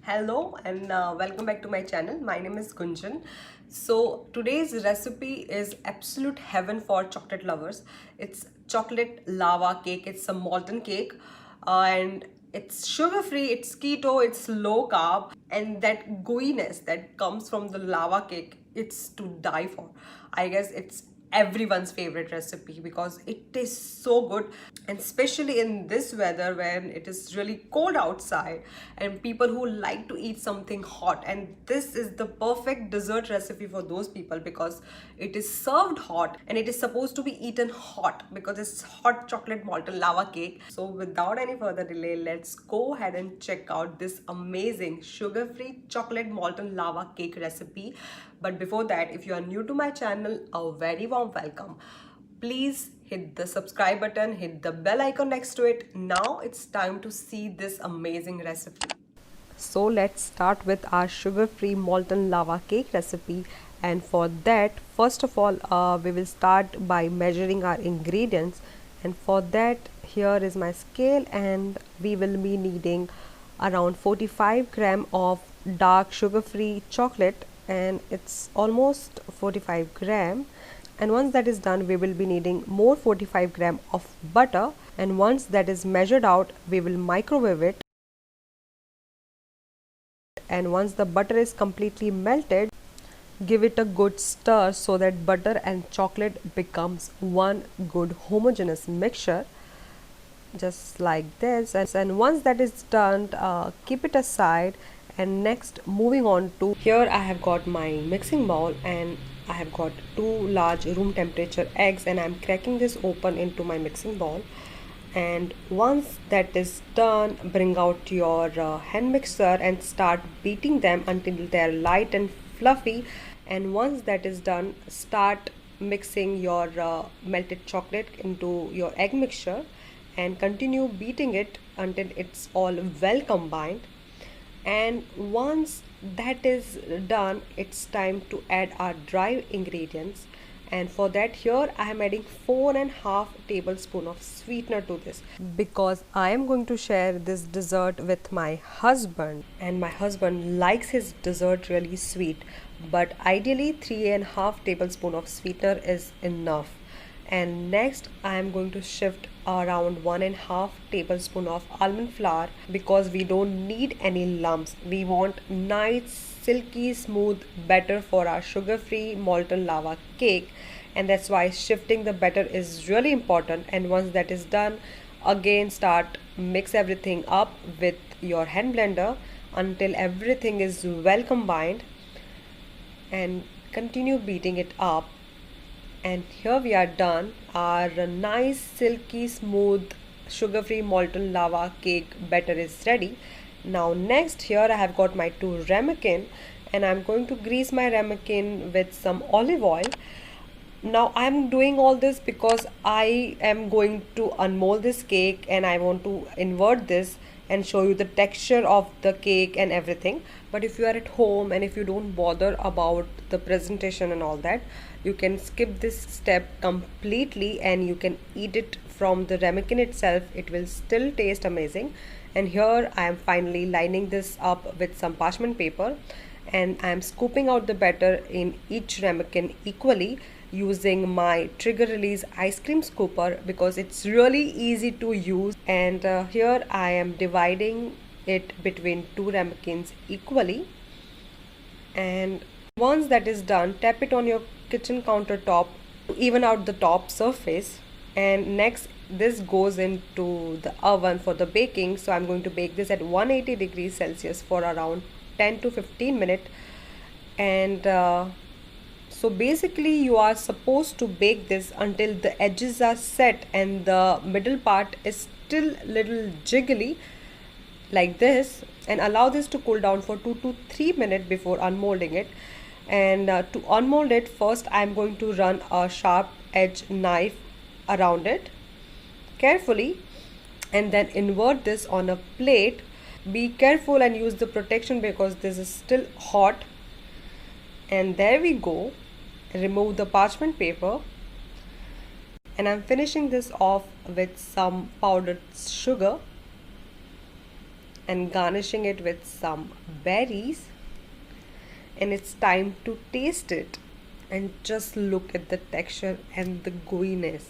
Hello and welcome back to my channel. My name is Gunjan. So today's recipe is absolute heaven for chocolate lovers. It's chocolate lava cake. It's a molten cake and it's sugar free, it's keto, it's low carb, and that gooiness that comes from the lava cake, it's to die for. I guess it's everyone's favorite recipe because it is so good, and especially in this weather when it is really cold outside and people who like to eat something hot, and this is the perfect dessert recipe for those people because it is served hot and it is supposed to be eaten hot because it's hot chocolate molten lava cake. So without any further delay, let's go ahead and check out this amazing sugar-free chocolate molten lava cake recipe. But before that, if you are new to my channel, a very warm welcome. Please hit the subscribe button, hit the bell icon next to it. Now it's time to see this amazing recipe. So let's start with our sugar-free molten lava cake recipe, and for that first of all we will start by measuring our ingredients, and for that here is my scale, and we will be needing around 45 gram of dark sugar-free chocolate, and it's almost 45 gram. And once that is done, we will be needing more 45 gram of butter, and once that is measured out, we will microwave it. And once the butter is completely melted, give it a good stir so that butter and chocolate becomes one good homogeneous mixture, just like this. And once that is done, keep it aside. And next, moving on to here, I have got my mixing bowl and I have got 2 large room temperature eggs, and I'm cracking this open into my mixing bowl. And once that is done, bring out your hand mixer and start beating them until they are light and fluffy. And once that is done, start mixing your melted chocolate into your egg mixture and continue beating it until it's all well combined. And once that is done, it's time to add our dry ingredients, and for that here I am adding 4.5 tablespoon of sweetener to this because I am going to share this dessert with my husband, and my husband likes his dessert really sweet, but ideally 3.5 tablespoon of sweetener is enough. And next I am going to shift around 1.5 tablespoon of almond flour because we don't need any lumps. We want nice silky smooth batter for our sugar-free molten lava cake, and that's why shifting the batter is really important. And once that is done, again start mix everything up with your hand blender until everything is well combined, and continue beating it up. And here we are done. Our nice silky smooth sugar-free molten lava cake batter is ready. Now next, here I have got my 2 ramekin, and I'm going to grease my ramekin with some olive oil. Now I'm doing all this because I am going to unmold this cake and I want to invert this and show you the texture of the cake and everything. But if you are at home and if you don't bother about the presentation and all that, you can skip this step completely and you can eat it from the ramekin itself. It will still taste amazing. And here I am finally lining this up with some parchment paper, and I am scooping out the batter in each ramekin equally using my trigger release ice cream scooper because it's really easy to use. And here I am dividing it between 2 ramekins equally, and once that is done, tap it on your kitchen countertop to even out the top surface. And next, this goes into the oven for the baking. So I'm going to bake this at 180 degrees Celsius for around 10 to 15 minutes. And so basically you are supposed to bake this until the edges are set and the middle part is still little jiggly like this, and allow this to cool down for 2 to 3 minutes before unmolding it. And to unmold it, first I am going to run a sharp edge knife around it carefully and then invert this on a plate. Be careful and use the protection because this is still hot. And there we go. Remove the parchment paper, and I'm finishing this off with some powdered sugar. and garnishing it with some berries. And it's time to taste it. And just look at the texture and the gooiness.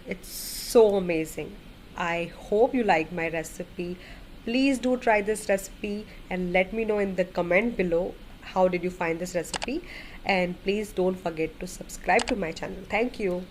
It's so amazing. I hope you like my recipe. Please do try this recipe and let me know in the comment below how did you find this recipe, and please don't forget to subscribe to my channel. Thank you.